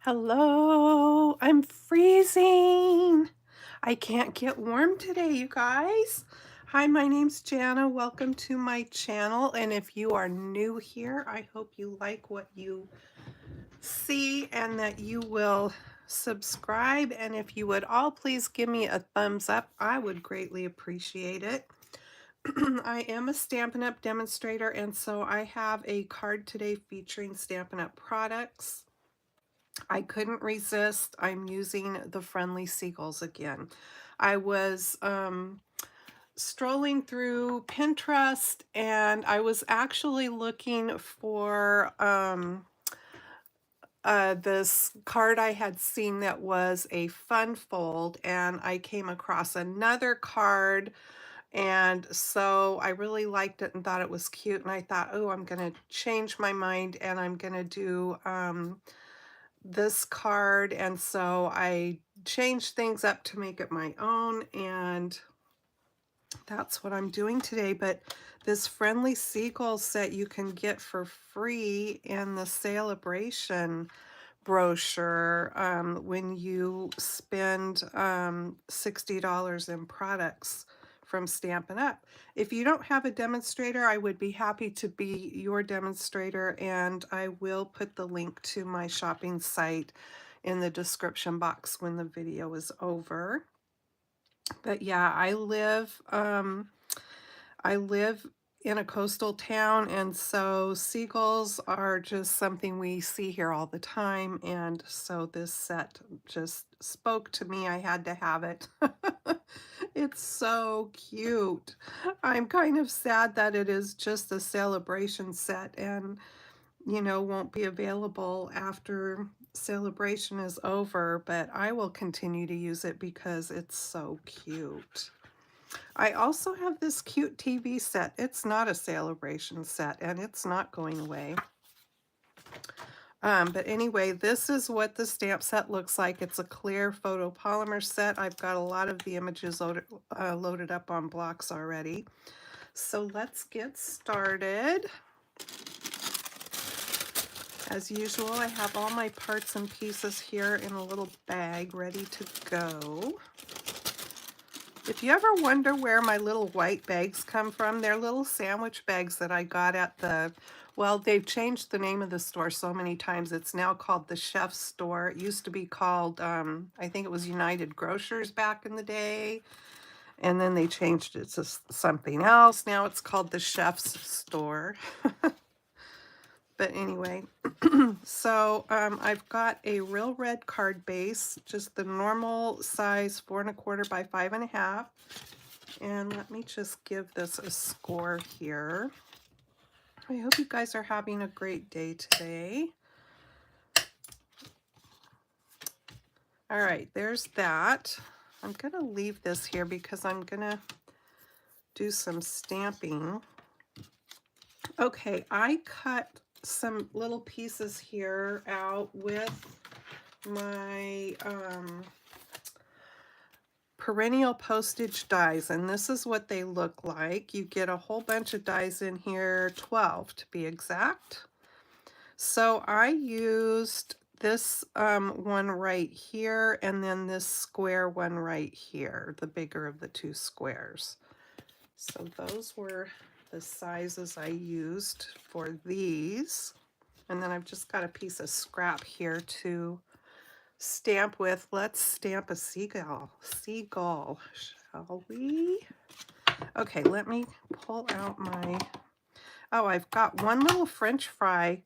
Hello, I'm freezing. I can't get warm today, you guys. Hi, my name's Jana. Welcome to my channel. And if you are new here, I hope you like what you see and that you will subscribe. And if you would all please give me a thumbs up, I would greatly appreciate it. I am a Stampin' Up! Demonstrator, and so I have a card today featuring Stampin' Up! Products. I couldn't resist. I'm using the Friendly Seagulls again. I was strolling through Pinterest and I was actually looking for this card I had seen that was a fun fold, and I came across another card, and so I really liked it and thought it was cute, and I thought, oh, I'm going to change my mind and I'm going to do this card. And so I changed things up to make it my own, and that's what I'm doing today. But this Friendly Seagull set you can get for free in the Celebration brochure when you spend $60 in products from Stampin' Up. If you don't have a demonstrator, I would be happy to be your demonstrator, and I will put the link to my shopping site in the description box when the video is over. But yeah, I live in a coastal town, and so seagulls are just something we see here all the time, and so this set just spoke to me. I had to have it. It's so cute. I'm kind of sad that it is just a celebration set and, won't be available after celebration is over, but I will continue to use it because it's so cute. I also have this cute TV set. It's not a celebration set, and it's not going away. But anyway, this is what the stamp set looks like. It's a clear photopolymer set. I've got a lot of the images loaded up on blocks already. So let's get started. As usual, I have all my parts and pieces here in a little bag ready to go. If you ever wonder where my little white bags come from, they're little sandwich bags that I got at well, they've changed the name of the store so many times. It's now called the Chef's Store. It used to be called, I think it was United Grocers back in the day. And then they changed it to something else. Now it's called the Chef's Store. But anyway, so I've got a real red card base, just the normal size 4 1/4 by 5 1/2. And let me just give this a score here. I hope you guys are having a great day today. All right, there's that. I'm going to leave this here because I'm going to do some stamping. Okay, I cut some little pieces here out with my perennial postage dies, and this is what they look like. You get a whole bunch of dies in here, 12 to be exact. So I used this one right here, and then this square one right here, the bigger of the two squares. So those were the sizes I used for these. And then I've just got a piece of scrap here to stamp with. Let's stamp a seagull, shall we? Okay, let me pull out my, oh, I've got one little French fry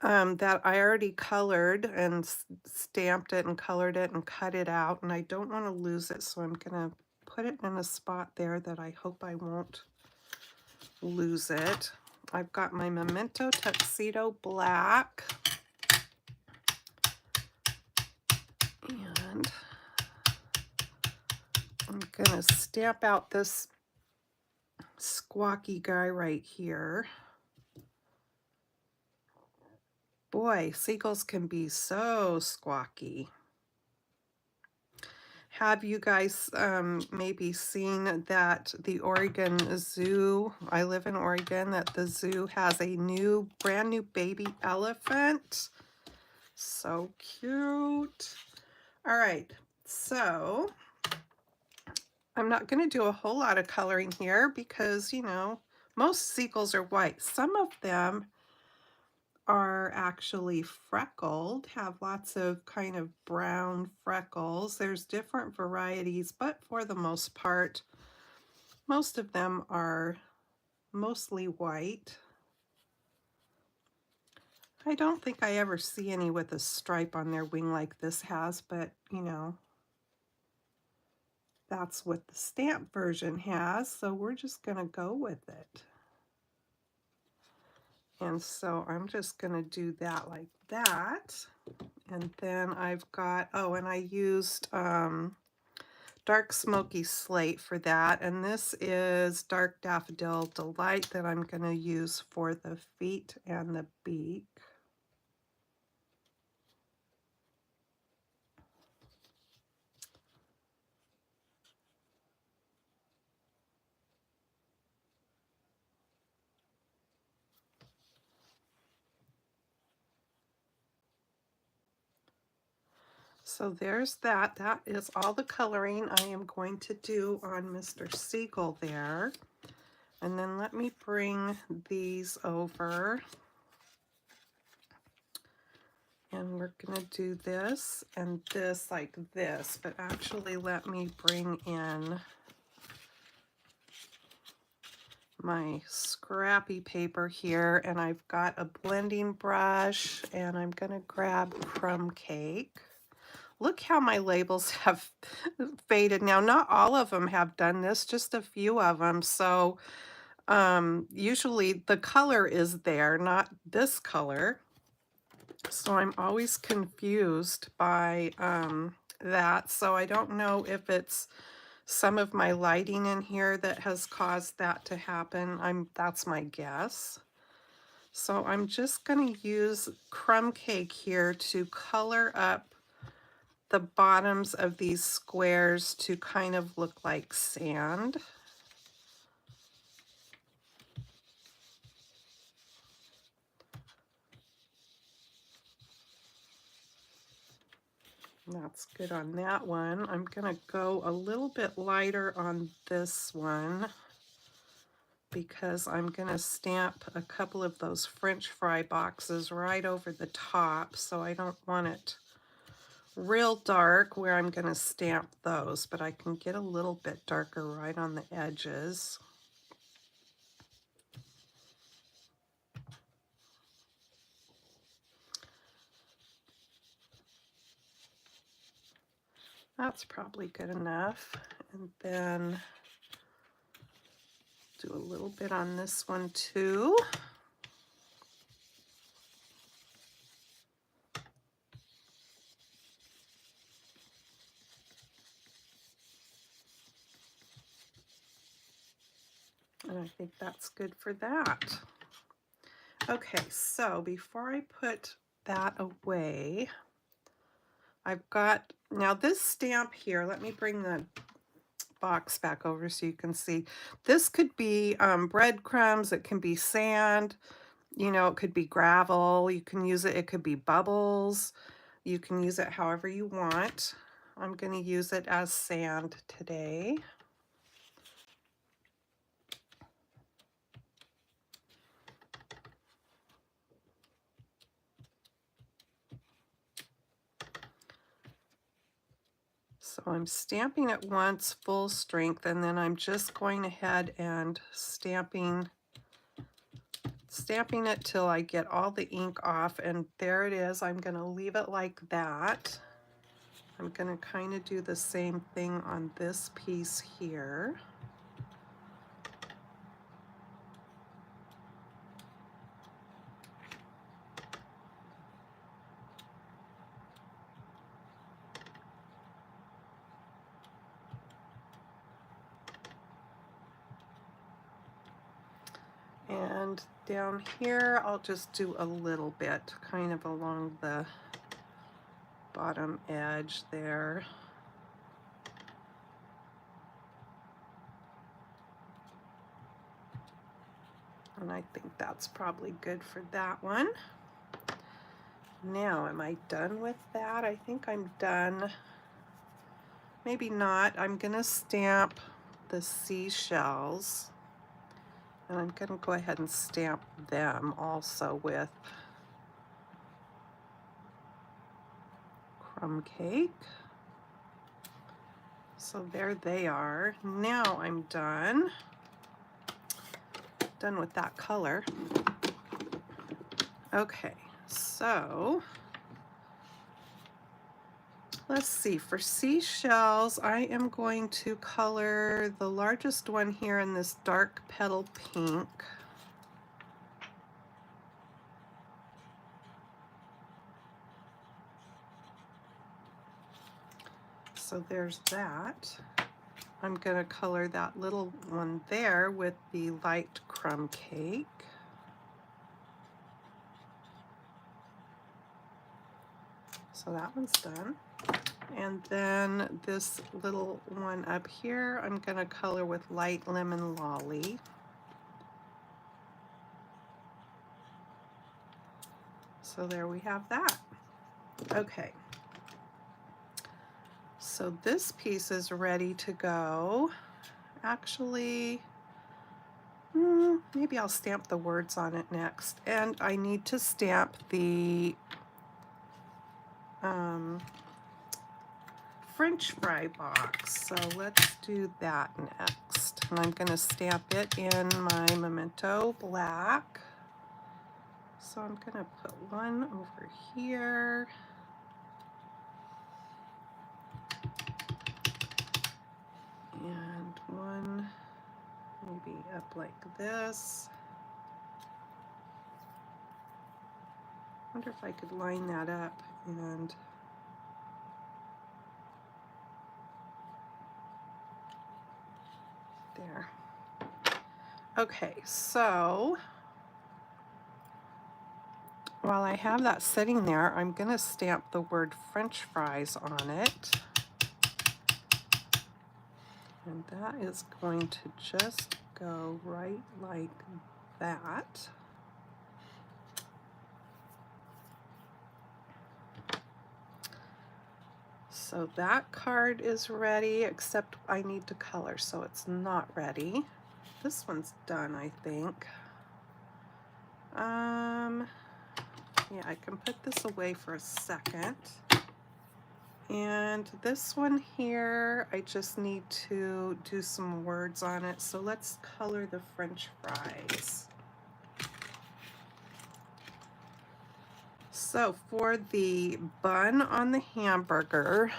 that I already colored and stamped it and colored it and cut it out, and I don't want to lose it, so I'm gonna put it in a spot there that I hope I won't lose it. I've got my Memento Tuxedo Black, and I'm gonna stamp out this squawky guy right here. Boy, seagulls can be so squawky. Have you guys maybe seen that the Oregon Zoo, I live in Oregon, that the zoo has a brand new baby elephant? So cute. All right, so I'm not going to do a whole lot of coloring here because, you know, most seagulls are white. Some of them are actually freckled, have lots of kind of brown freckles. There's different varieties, but for the most part, most of them are mostly white. I don't think I ever see any with a stripe on their wing like this has, but you know, that's what the stamp version has, so we're just gonna go with it. And so I'm just gonna do that like that. And then I've got, oh, and I used dark smoky slate for that. And this is dark daffodil delight that I'm gonna use for the feet and the beak. So there's that. That is all the coloring I am going to do on Mr. Seagull there. And then let me bring these over. And we're going to do this and this like this. But actually let me bring in my scrappy paper here. And I've got a blending brush. And I'm going to grab crumb cake. Look how my labels have faded now. Not all of them have done this, just a few of them. So usually the color is there, not this color. So I'm always confused by that. So I don't know if it's some of my lighting in here that has caused that to happen. That's my guess. So I'm just going to use crumb cake here to color up the bottoms of these squares to kind of look like sand. That's good on that one. I'm going to go a little bit lighter on this one because I'm going to stamp a couple of those French fry boxes right over the top, so I don't want it real dark where I'm going to stamp those, but I can get a little bit darker right on the edges. That's probably good enough. And then do a little bit on this one too. And I think that's good for that. Okay, so before I put that away, I've got, now this stamp here, let me bring the box back over so you can see. This could be breadcrumbs, it can be sand, you know, it could be gravel, you can use it, it could be bubbles, you can use it however you want. I'm going to use it as sand today. So I'm stamping it once full strength, and then I'm just going ahead and stamping it till I get all the ink off, and there it is. I'm going to leave it like that. I'm going to kind of do the same thing on this piece here. And down here, I'll just do a little bit, kind of along the bottom edge there. And I think that's probably good for that one. Now, am I done with that? I think I'm done. Maybe not. I'm gonna stamp the seashells, and I'm gonna go ahead and stamp them also with crumb cake. So there they are. Now I'm done with that color. Okay, so let's see, for seashells, I am going to color the largest one here in this dark petal pink. So there's that. I'm gonna color that little one there with the light crumb cake. So that one's done. And then this little one up here, I'm gonna color with light lemon lolly. So there we have that. Okay. So this piece is ready to go. Actually, maybe I'll stamp the words on it next. And I need to stamp the French fry box. So let's do that next. And I'm going to stamp it in my Memento Black. So I'm going to put one over here. And one maybe up like this. I wonder if I could line that up and there. Okay, so while I have that sitting there, I'm going to stamp the word French fries on it. And that is going to just go right like that. So that card is ready, except I need to color, so it's not ready. This one's done, I think. Yeah, I can put this away for a second. And this one here, I just need to do some words on it. So let's color the French fries. So for the bun on the hamburger,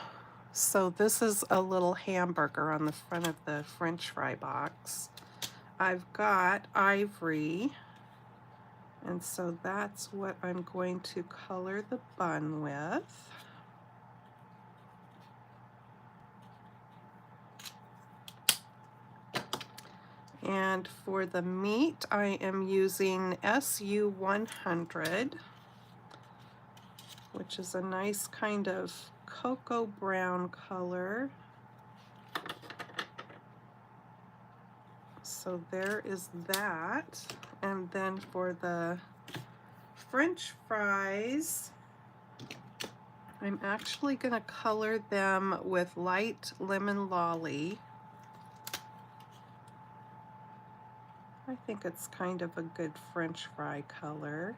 so this is a little hamburger on the front of the French fry box. I've got ivory, and so that's what I'm going to color the bun with. And for the meat, I am using SU 100, which is a nice kind of cocoa brown color. So there is that. And then for the French fries, I'm actually going to color them with light lemon lolly. I think it's kind of a good French fry color.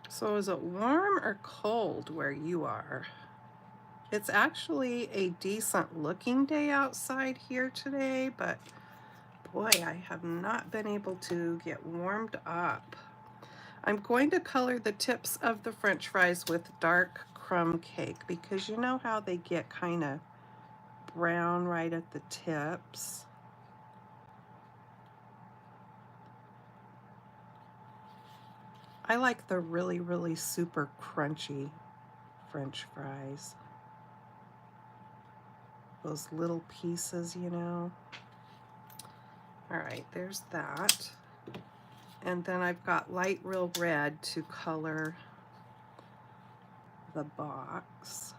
So is it warm or cold where you are? It's actually a decent looking day outside here today, but boy, I have not been able to get warmed up. I'm going to color the tips of the French fries with dark crumb cake because you know how they get kind of brown right at the tips. I like the really, really super crunchy French fries. Those little pieces, you know. All right, there's that. And then I've got light real red to color the box.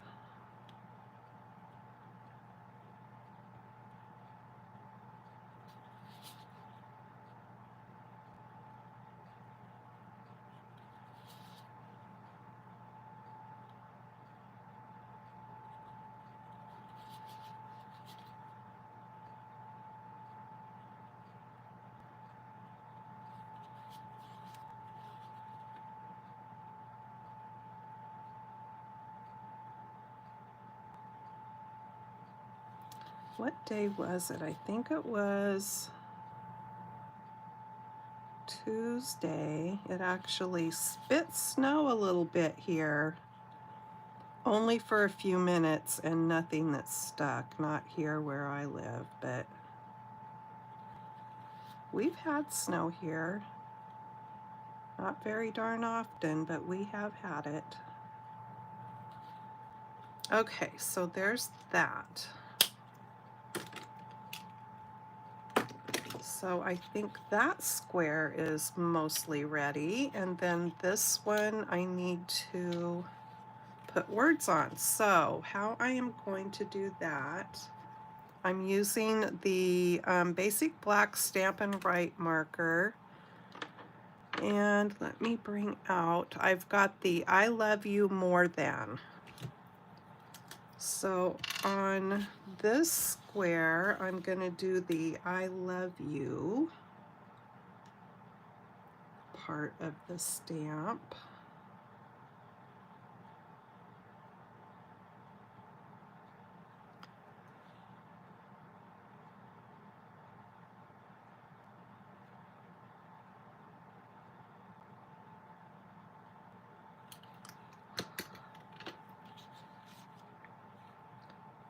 what day was it? I think it was Tuesday. It actually spit snow a little bit here, only for a few minutes and nothing that's stuck. Not here where I live, but we've had snow here. Not very darn often, but we have had it. Okay, so there's that. So I think that square is mostly ready, and then this one I need to put words on. So how I am going to do that, I'm using the basic black Stampin' Write marker, and let me bring out, I've got the I Love You More Than. So on this square, I'm going to do the I love you part of the stamp.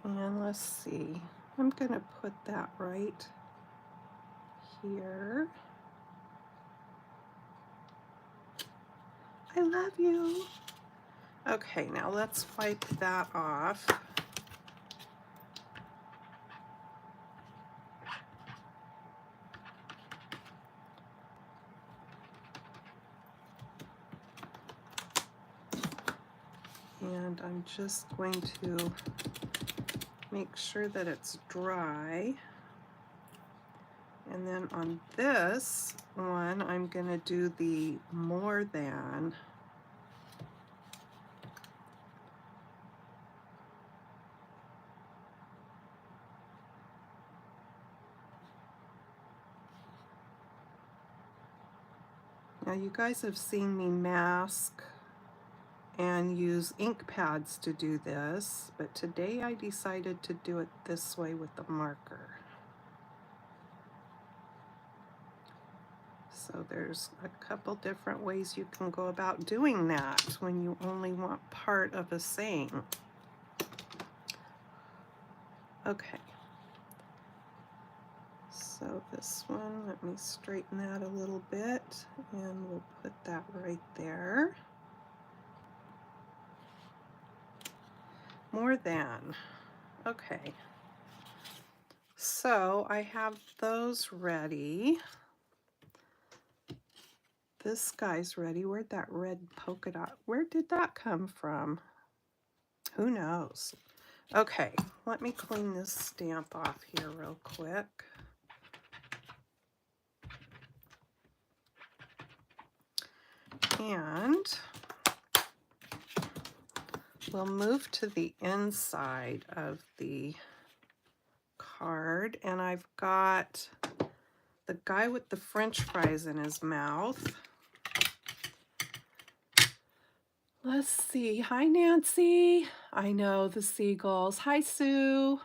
And let's see, I'm going to put that right here. I love you. Okay, now let's wipe that off. And I'm just going to make sure that it's dry. And then on this one, I'm going to do the more than. Now you guys have seen me mask and use ink pads to do this, but today I decided to do it this way with the marker. So there's a couple different ways you can go about doing that when you only want part of a saying. Okay. So this one, let me straighten that a little bit, and we'll put that right there. More than. Okay. So I have those ready. This guy's ready. Where'd that red polka dot, where did that come from? Who knows? Okay, let me clean this stamp off here real quick. And we'll move to the inside of the card, and I've got the guy with the French fries in his mouth. Let's see. Hi, Nancy. I know, the seagulls. Hi, Sue.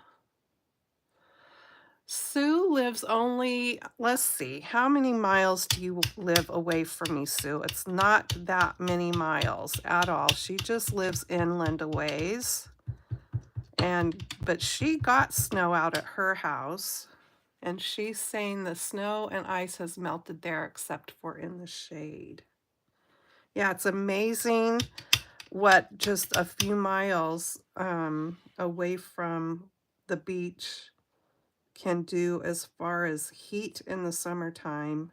Sue lives only, let's see, how many miles do you live away from me, Sue? It's not that many miles at all. She just lives inland a ways. But she got snow out at her house, and she's saying the snow and ice has melted there except for in the shade. Yeah, it's amazing what just a few miles away from the beach can do as far as heat in the summertime.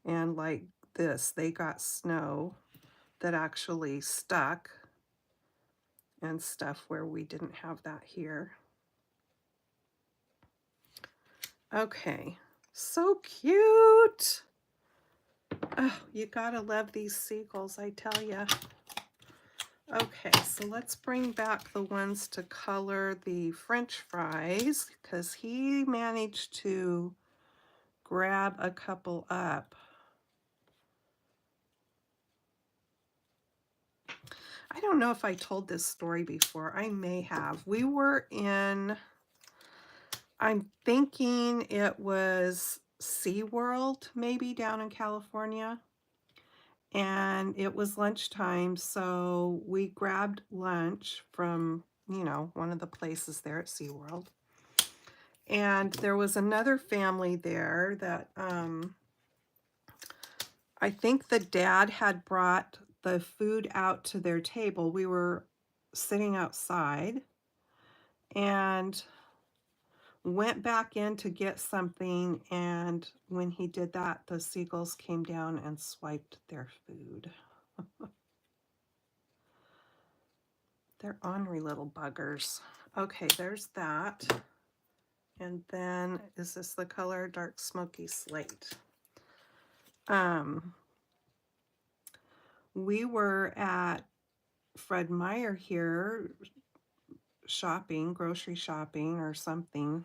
And like this, they got snow that actually stuck and stuff where we didn't have that here. Okay, so cute. Oh, you gotta love these seagulls, I tell ya. Okay, so let's bring back the ones to color the French fries, because he managed to grab a couple up. I don't know if I told this story before. I may have. We were in I'm thinking it was SeaWorld, maybe down in California. And it was lunchtime, so we grabbed lunch from, one of the places there at SeaWorld. And there was another family there that I think the dad had brought the food out to their table. We were sitting outside and went back in to get something, and when he did that, the seagulls came down and swiped their food. They're ornery little buggers. Okay, there's that. And then, is this the color? Dark Smoky Slate. We were at Fred Meyer here shopping, grocery shopping or something.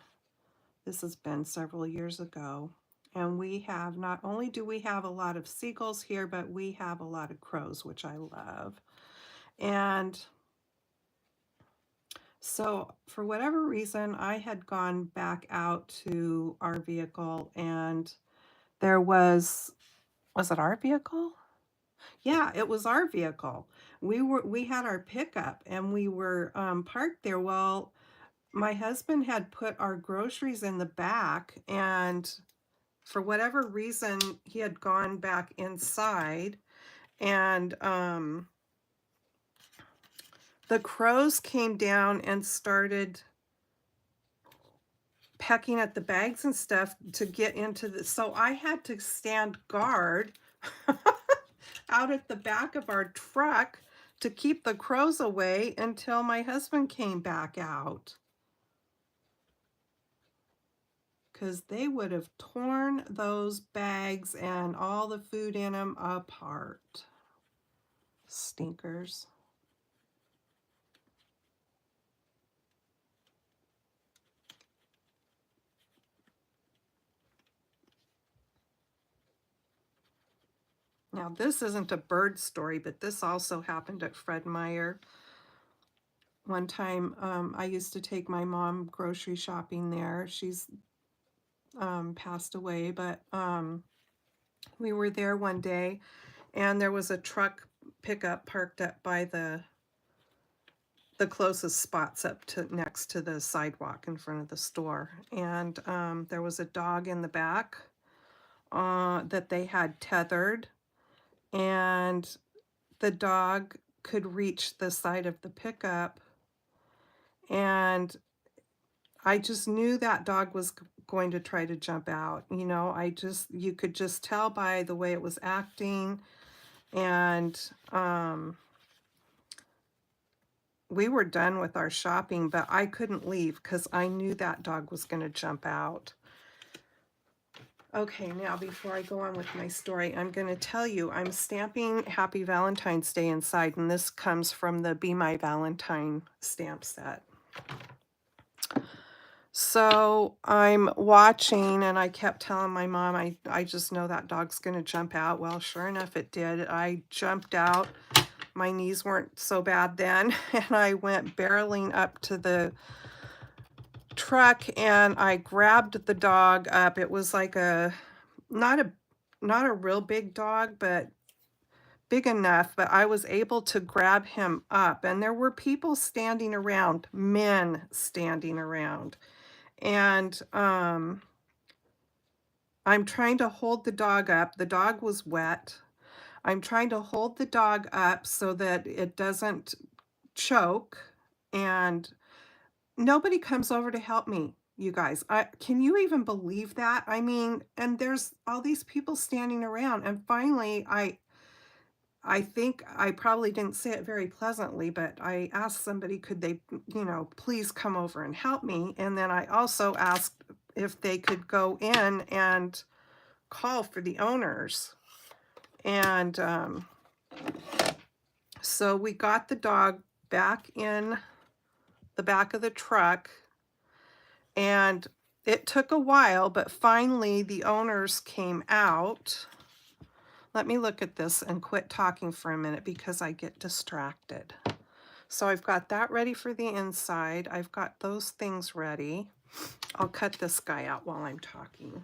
This has been several years ago. And we have, not only do we have a lot of seagulls here, but we have a lot of crows, which I love. And so for whatever reason, I had gone back out to our vehicle, and there was it our vehicle? Yeah, it was our vehicle. We had our pickup and we were parked there. Well, my husband had put our groceries in the back, and for whatever reason, he had gone back inside, and the crows came down and started pecking at the bags and stuff to get into the, so I had to stand guard out at the back of our truck to keep the crows away until my husband came back out. Because they would have torn those bags and all the food in them apart. Stinkers. Now, this isn't a bird story, but this also happened at Fred Meyer. One time, I used to take my mom grocery shopping there. She's passed away, but we were there one day, and there was a truck pickup parked up by the closest spots up to next to the sidewalk in front of the store, and there was a dog in the back that they had tethered, and the dog could reach the side of the pickup, and I just knew that dog was going to try to jump out. You could just tell by the way it was acting, and we were done with our shopping, but I couldn't leave because I knew that dog was going to jump out. Okay, now before I go on with my story, I'm going to tell you I'm stamping Happy Valentine's Day inside, and this comes from the Be My Valentine stamp set. So I'm watching, and I kept telling my mom, I just know that dog's going to jump out. Well, sure enough, it did. I jumped out. My knees weren't so bad then, and I went barreling up to the truck, and I grabbed the dog up. It was like not a real big dog, but big enough, but I was able to grab him up, and there were people standing around, men standing around. And I'm trying to hold the dog up. The dog was wet. I'm trying to hold the dog up so that it doesn't choke, and nobody comes over to help me, you guys. Can you even believe that? I mean, and there's all these people standing around, and finally I think I probably didn't say it very pleasantly, but I asked somebody, could they, please come over and help me? And then I also asked if they could go in and call for the owners. And so we got the dog back in the back of the truck, and it took a while, but finally the owners came out. Let me look at this and quit talking for a minute because I get distracted. So I've got that ready for the inside. I've got those things ready. I'll cut this guy out while I'm talking.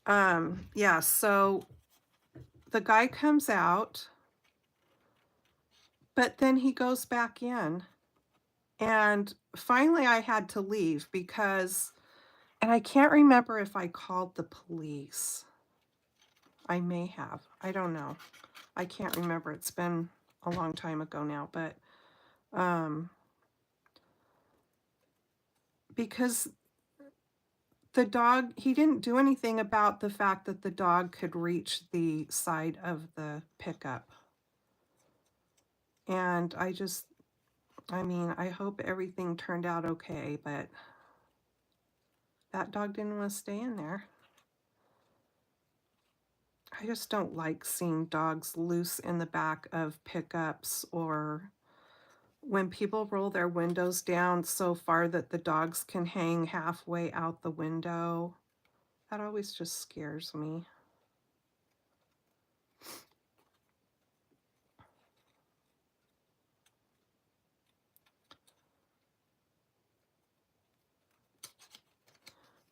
Yeah, so the guy comes out, but then he goes back in. And finally I had to leave because, and I can't remember if I called the police. I may have. I don't know. I can't remember. It's been a long time ago now, but because the dog, he didn't do anything about the fact that the dog could reach the side of the pickup. And I mean, I hope everything turned out okay, but that dog didn't want to stay in there. I just don't like seeing dogs loose in the back of pickups, or when people roll their windows down so far that the dogs can hang halfway out the window. That always just scares me.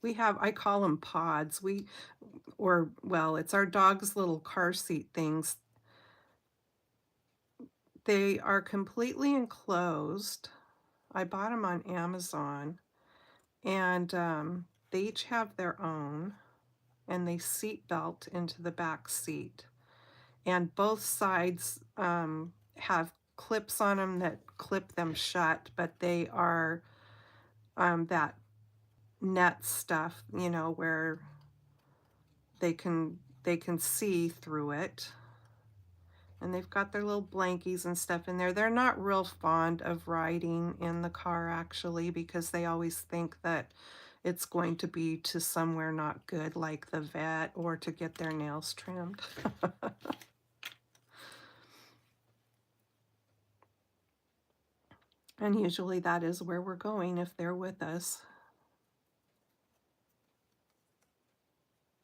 We have, I call them pods. Well, it's our dog's little car seat things. They are completely enclosed. I bought them on Amazon, and they each have their own, and they seat belt into the back seat. And both sides have clips on them that clip them shut, but they are that net stuff, you know, where they can see through it. And they've got their little blankies and stuff in there. They're not real fond of riding in the car, actually, because they always think that it's going to be to somewhere not good, like the vet, or to get their nails trimmed. And usually that is where we're going if they're with us.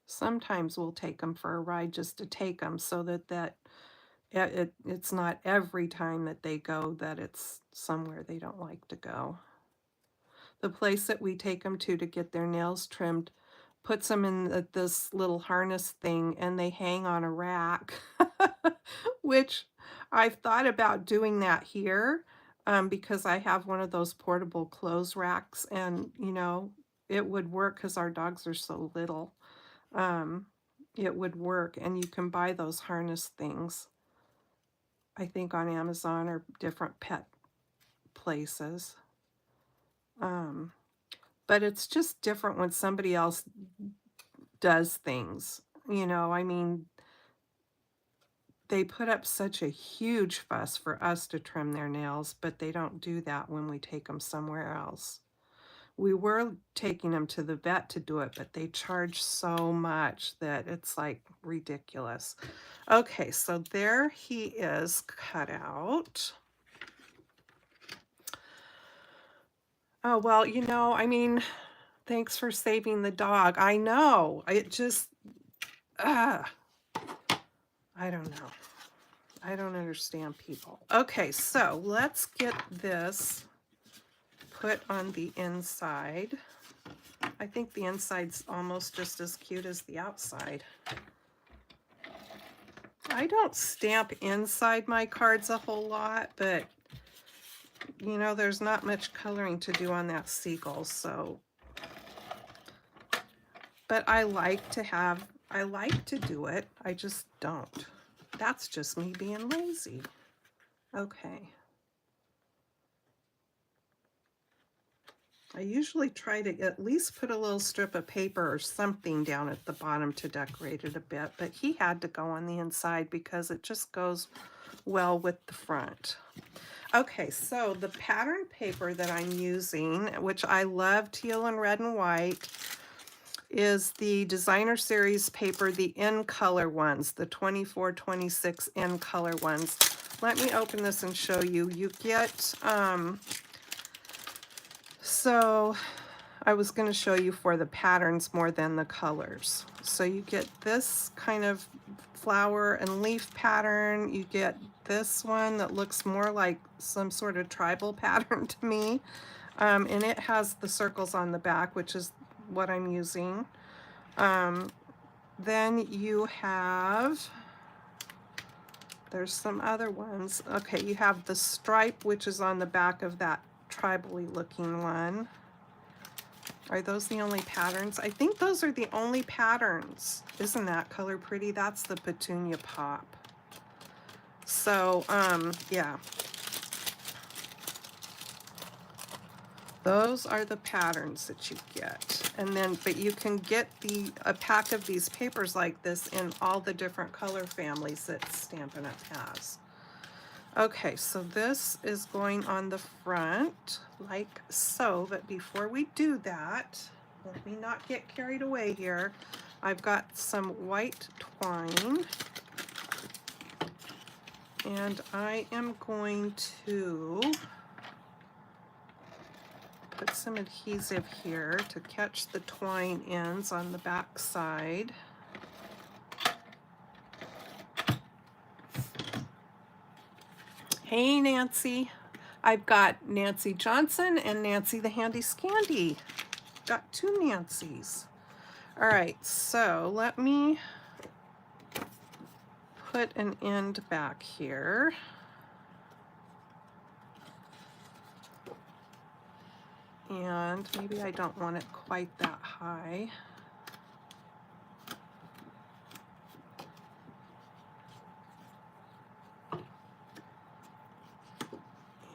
Sometimes we'll take them for a ride just to take them, so that it's not every time that they go that it's somewhere they don't like to go. The place that we take them to get their nails trimmed puts them in this little harness thing, and they hang on a rack, which I've thought about doing that here, because I have one of those portable clothes racks, and you know, it would work because our dogs are so little. Um, it would work, and you can buy those harness things, I think, on Amazon or different pet places. But it's just different when somebody else does things. You know, I mean, they put up such a huge fuss for us to trim their nails, but they don't do that when we take them somewhere else. We were taking them to the vet to do it, but they charge so much that it's like ridiculous. Okay, so there he is cut out. Oh, well, you know, I mean, thanks for saving the dog. I know. It just, I don't know. I don't understand people. Okay, so let's get this put on the inside. I think the inside's almost just as cute as the outside. I don't stamp inside my cards a whole lot, but you know, there's not much coloring to do on that seagull, so. But I like to do it. I just don't. That's just me being lazy. Okay. I usually try to at least put a little strip of paper or something down at the bottom to decorate it a bit, but he had to go on the inside because it just goes well with the front. Okay, so the pattern paper that I'm using, which I love teal and red and white, is the Designer Series paper, the in color ones, the 24-26 in color ones. Let me open this and show you. You get, so I was going to show you for the patterns more than the colors. So you get this kind of flower and leaf pattern. You get this one that looks more like some sort of tribal pattern to me. And it has the circles on the back, which is what I'm using. Then you have, there's some other ones. Okay, you have the stripe, which is on the back of that tribally looking one. Are those the only patterns? I think those are the only patterns. Isn't that color pretty? That's the petunia pop. So, yeah. Those are the patterns that you get. And then, but you can get a pack of these papers like this in all the different color families that Stampin' Up! Has. Okay, so this is going on the front like so, but before we do that, let me not get carried away here. I've got some white twine, and I am going to put some adhesive here to catch the twine ends on the back side. Hey, Nancy. I've got Nancy Johnson and Nancy the Handy Scandy. Got two Nancys. All right, so let me put an end back here. And maybe I don't want it quite that high.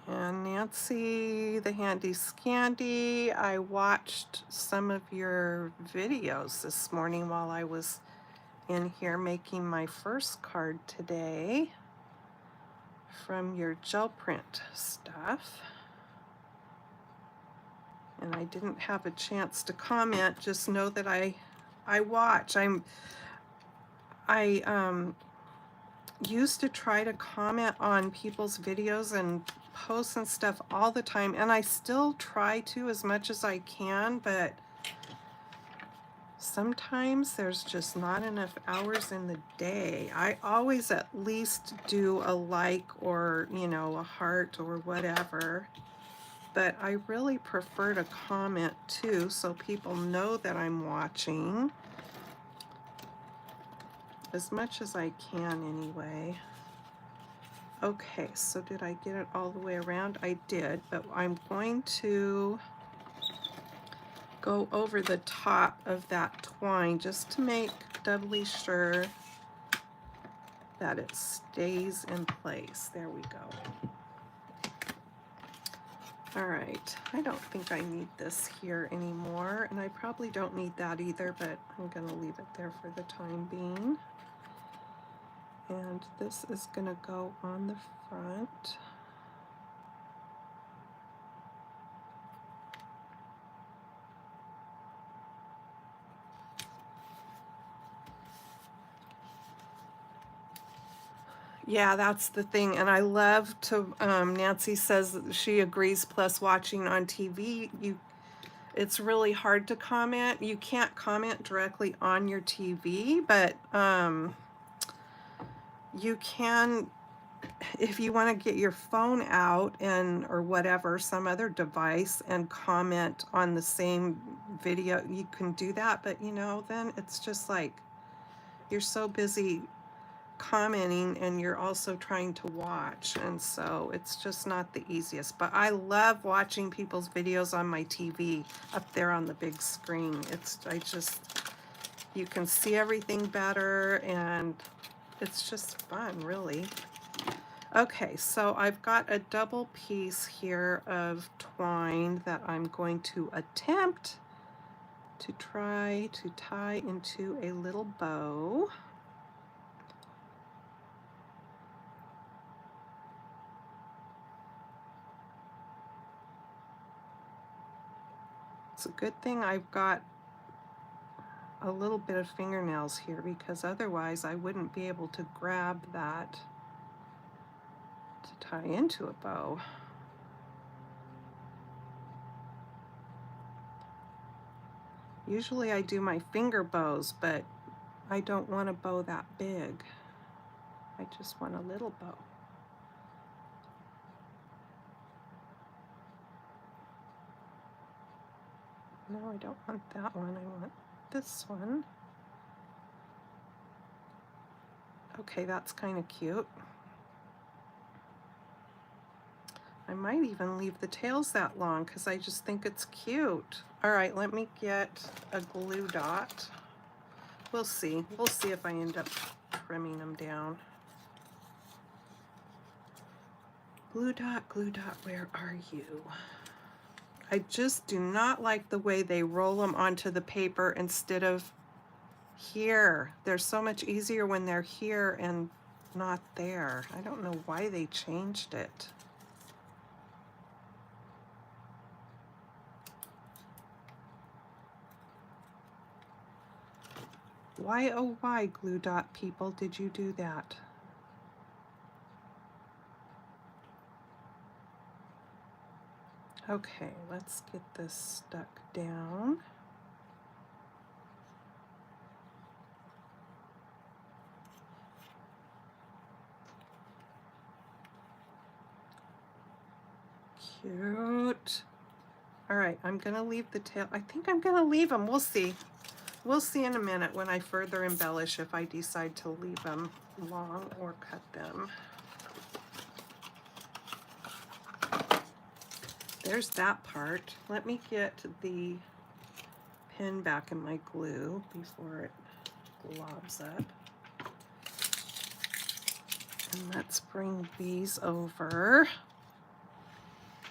And Nancy the Handy Scandy, I watched some of your videos this morning while I was in here making my first card today from your gel print stuff. And I didn't have a chance to comment. Just know that I watch. I used to try to comment on people's videos and posts and stuff all the time, and I still try to as much as I can, but sometimes there's just not enough hours in the day. I always at least do a like or, you know, a heart or whatever. But I really prefer to comment too, so people know that I'm watching as much as I can anyway. Okay, so did I get it all the way around? I did, but I'm going to go over the top of that twine just to make doubly sure that it stays in place. There we go. All right, I don't think I need this here anymore, and I probably don't need that either, but I'm gonna leave it there for the time being. And this is gonna go on the front. Yeah, that's the thing, and I love to, Nancy says she agrees, plus watching on TV, it's really hard to comment. You can't comment directly on your TV, but you can, if you want to get your phone out and or whatever, some other device, and comment on the same video, you can do that, but you know, then it's just like you're so busy commenting and you're also trying to watch, and so it's just not the easiest. But I love watching people's videos on my TV up there on the big screen. You can see everything better, and it's just fun, really. Okay, so I've got a double piece here of twine that I'm going to attempt to try to tie into a little bow. It's a good thing I've got a little bit of fingernails here, because otherwise I wouldn't be able to grab that to tie into a bow. Usually I do my finger bows, but I don't want a bow that big. I just want a little bow. No, I don't want that one. I want this one. Okay, that's kind of cute. I might even leave the tails that long because I just think it's cute. All right, let me get a glue dot. We'll see. We'll see if I end up trimming them down. Glue dot, where are you? I just do not like the way they roll them onto the paper instead of here. They're so much easier when they're here and not there. I don't know why they changed it. Why, oh why, glue dot people, did you do that? Okay, let's get this stuck down. Cute. All right, I'm gonna leave the tail. I think I'm gonna leave them. We'll see. We'll see in a minute when I further embellish if I decide to leave them long or cut them. There's that part. Let me get the pin back in my glue before it globs up. And let's bring these over.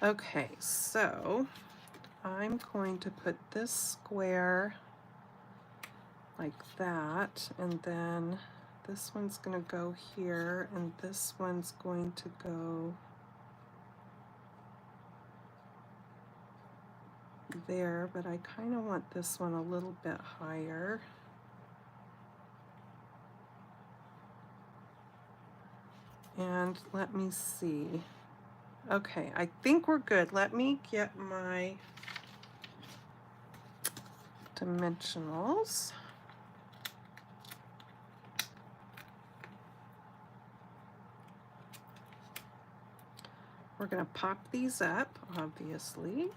Okay, so I'm going to put this square like that, and then this one's going to go here, and this one's going to go there, but I kind of want this one a little bit higher. And let me see. Okay, I think we're good. Let me get my dimensionals. We're going to pop these up, obviously.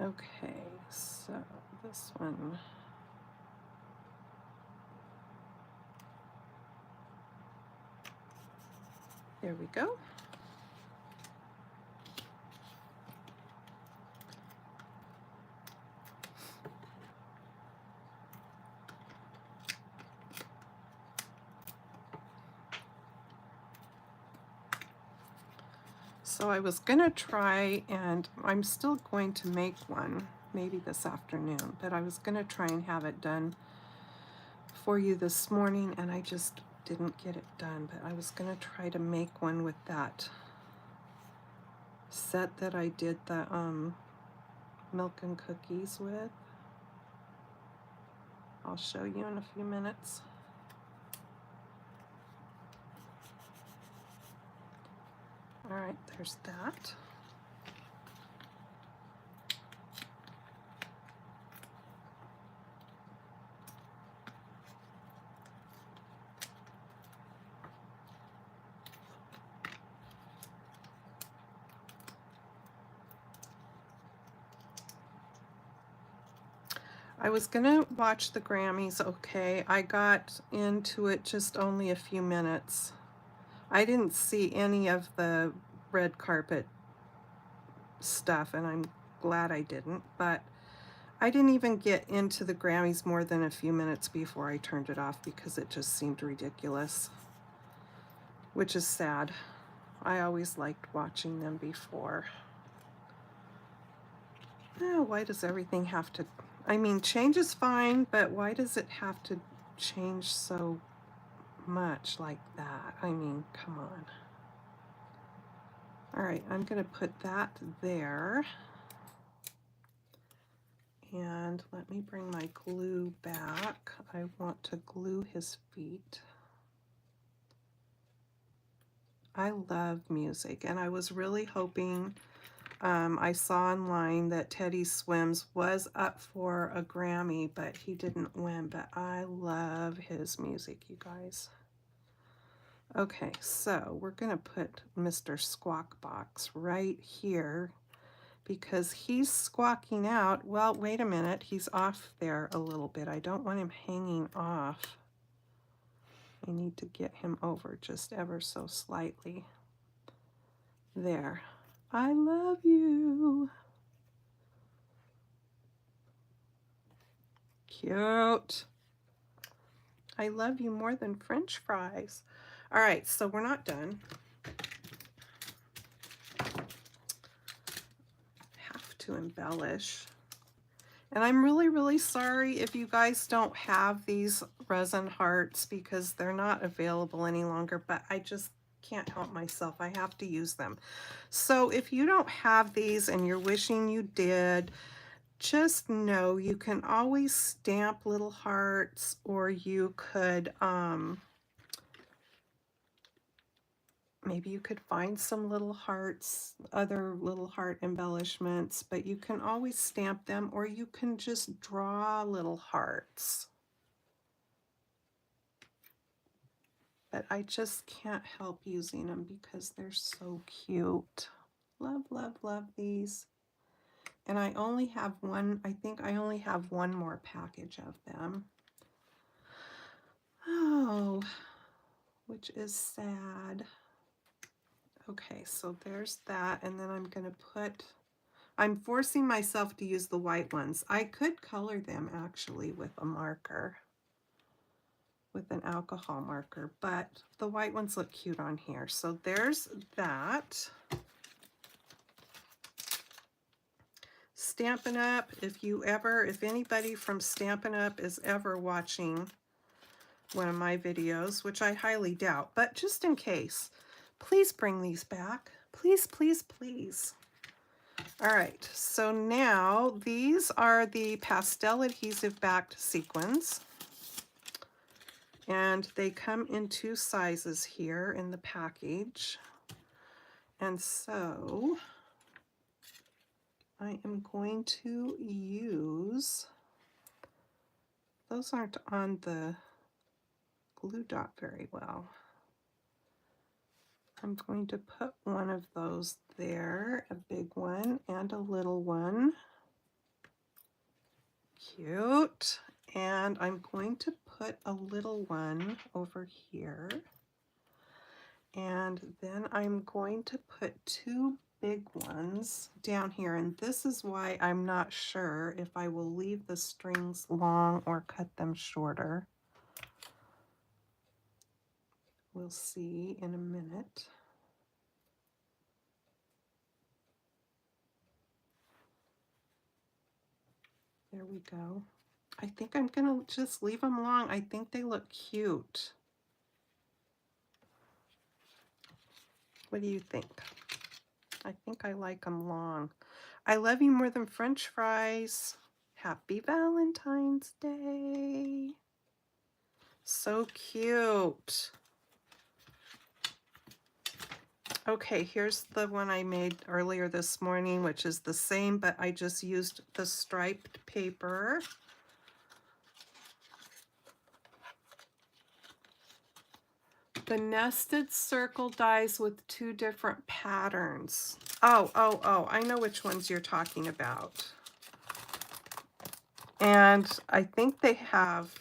Okay, so this one. There we go. So I was gonna try, and I'm still going to make one, maybe this afternoon, but I was gonna try and have it done for you this morning, and I just didn't get it done, but I was gonna try to make one with that set that I did the milk and cookies with. I'll show you in a few minutes. All right, there's that. I was gonna watch the Grammys, okay. I got into it just only a few minutes. I didn't see any of the red carpet stuff, and I'm glad I didn't, but I didn't even get into the Grammys more than a few minutes before I turned it off because it just seemed ridiculous, which is sad. I always liked watching them before. Oh, why does everything have to, I mean, change is fine, but why does it have to change so much like that? I mean, come on. All right, I'm gonna put that there. And let me bring my glue back. I want to glue his feet. I love music, and I was really hoping I saw online that Teddy Swims was up for a Grammy, but he didn't win. But I love his music, you guys. Okay, so we're going to put Mr. Squawk Box right here because he's squawking out. Well, wait a minute. He's off there a little bit. I don't want him hanging off. I need to get him over just ever so slightly. There. I love you. Cute. I love you more than French fries. All right, so we're not done. Have to embellish. And I'm really, really sorry if you guys don't have these resin hearts because they're not available any longer, but I just can't help myself. I have to use them. So if you don't have these and you're wishing you did, just know you can always stamp little hearts, or you could, maybe you could find some little hearts, other little heart embellishments, but you can always stamp them, or you can just draw little hearts. But I just can't help using them because they're so cute. Love, love, love these. And I only have one, I think I only have one more package of them. Oh, which is sad. Okay, so there's that, and then I'm going to put, I'm forcing myself to use the white ones. I could color them actually with a marker, with an alcohol marker, but the white ones look cute on here. So there's that. Stampin' Up, if anybody from Stampin' Up is ever watching one of my videos, which I highly doubt, but just in case, please bring these back. Please, please, please. All right, so now these are the pastel adhesive backed sequins, and they come in 2 sizes here in the package. And so I am going to use, those aren't on the glue dot very well. I'm going to put one of those there, a big one and a little one. Cute. And I'm going to put a little one over here. And then I'm going to put 2 big ones down here. And this is why I'm not sure if I will leave the strings long or cut them shorter. We'll see in a minute. There we go. I think I'm gonna just leave them long. I think they look cute. What do you think? I think I like them long. I love you more than French fries. Happy Valentine's Day. So cute. Okay, here's the one I made earlier this morning, which is the same, but I just used the striped paper. The nested circle dies with 2 different patterns. Oh, I know which ones you're talking about. And I think they have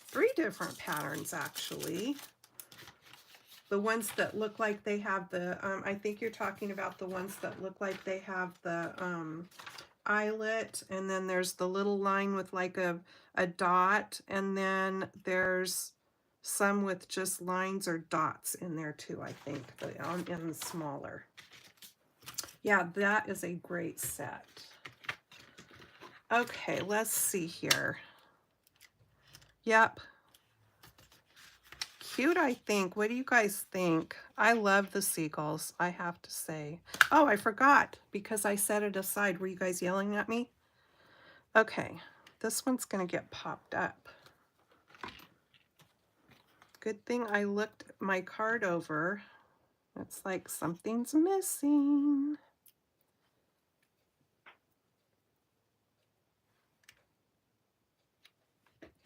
3 different patterns actually. The ones that look like they have the, I think you're talking about the ones that look like they have the eyelet, and then there's the little line with like a dot, and then there's some with just lines or dots in there too, I think, but in the smaller. Yeah, that is a great set. Okay, let's see here. Yep. Cute, I think. What do you guys think? I love the seagulls, I have to say. Oh, I forgot because I set it aside. Were you guys yelling at me? Okay, this one's going to get popped up. Good thing I looked my card over. It's like something's missing.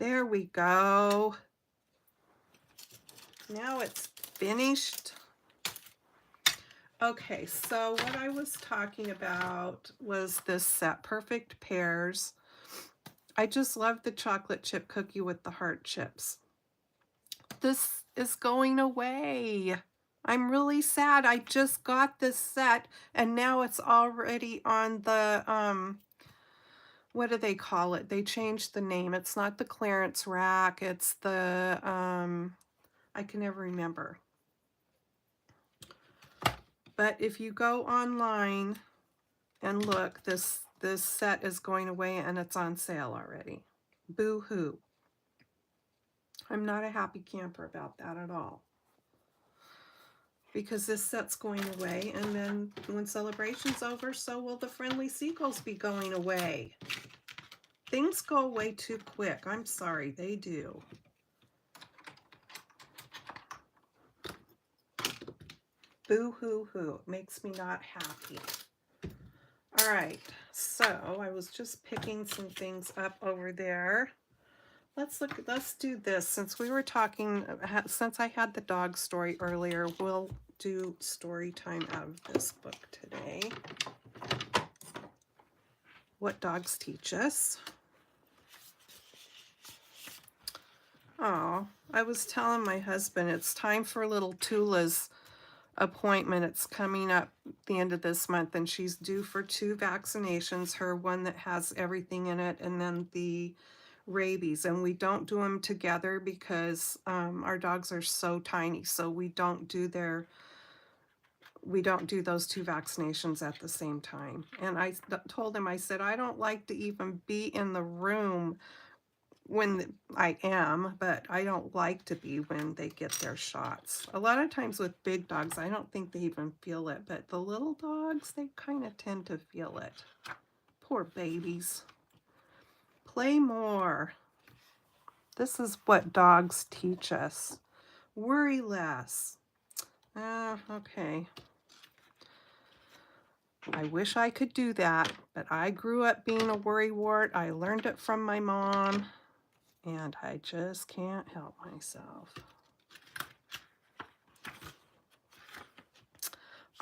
There we go. Now it's finished. Okay, so what I was talking about was this set, Perfect Pairs. I just love the chocolate chip cookie with the heart chips. This is going away. I'm really sad. I just got this set and now it's already on the, what do they call it? They changed the name. It's not the clearance rack. It's the, I can never remember. But if you go online and look, this set is going away and it's on sale already. Boo-hoo. I'm not a happy camper about that at all. Because this set's going away, and then when celebration's over, so will the friendly seagulls be going away. Things go away too quick. I'm sorry, they do. Boo-hoo-hoo. It makes me not happy. All right, so I was just picking some things up over there. Let's do this. Since we were talking, since I had the dog story earlier, we'll do story time out of this book today. What Dogs Teach Us. Oh, I was telling my husband it's time for little Tula's appointment. It's coming up the end of this month, and she's due for 2 vaccinations, her one that has everything in it, and then the rabies. And we don't do them together because our dogs are so tiny, so we don't do those 2 vaccinations at the same time. And I told him, I said, I don't like to even be in the room when I am, but I don't like to be when they get their shots. A lot of times with big dogs, I don't think they even feel it, but the little dogs, they kind of tend to feel it. Poor babies. Play more. This is what dogs teach us. Worry less. Okay. I wish I could do that, but I grew up being a worrywart. I learned it from my mom, and I just can't help myself.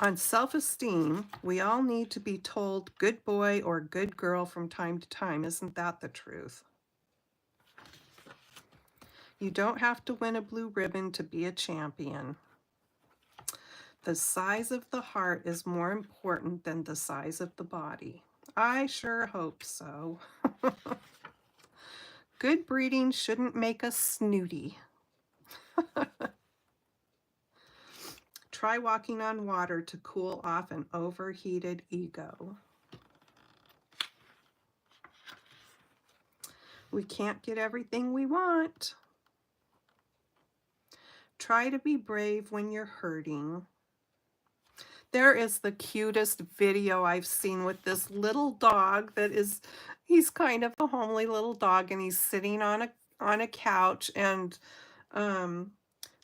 On self-esteem, we all need to be told good boy or good girl from time to time. Isn't that the truth? You don't have to win a blue ribbon to be a champion. The size of the heart is more important than the size of the body. I sure hope so. Good breeding shouldn't make us snooty. Try walking on water to cool off an overheated ego. We can't get everything we want. Try to be brave when you're hurting. There is the cutest video I've seen with this little dog that is, he's kind of a homely little dog, and he's sitting on a couch, and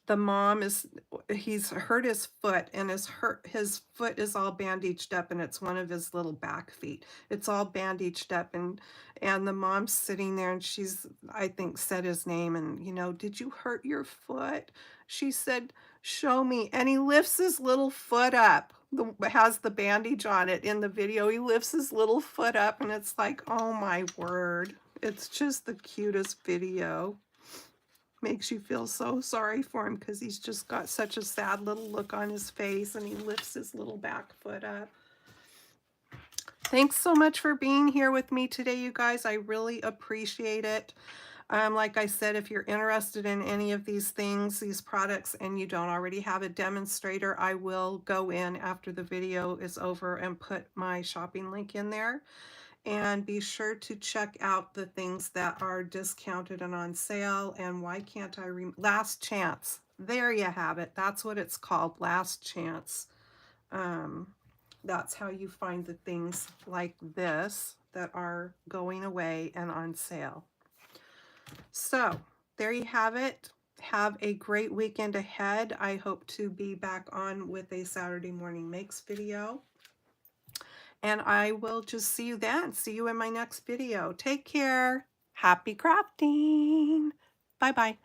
the mom is, he's hurt his foot, and his foot is all bandaged up, and it's one of his little back feet. It's all bandaged up, and the mom's sitting there, and she's, I think, said his name, and, you know, did you hurt your foot? She said, show me. And he lifts his little foot up, has the bandage on it in the video. He lifts his little foot up, and it's like, oh my word. It's just the cutest video. Makes you feel so sorry for him because he's just got such a sad little look on his face, and he lifts his little back foot up. Thanks so much for being here with me today, you guys. I really appreciate it. Like I said, if you're interested in any of these things, these products, and you don't already have a demonstrator, I will go in after the video is over and put my shopping link in there. And be sure to check out the things that are discounted and on sale. And why can't I Last Chance. There you have it. That's what it's called, Last Chance. That's how you find the things like this that are going away and on sale. So there you have it. Have a great weekend ahead. I hope to be back on with a Saturday Morning Makes video. And I will just see you then. See you in my next video. Take care. Happy crafting. Bye bye.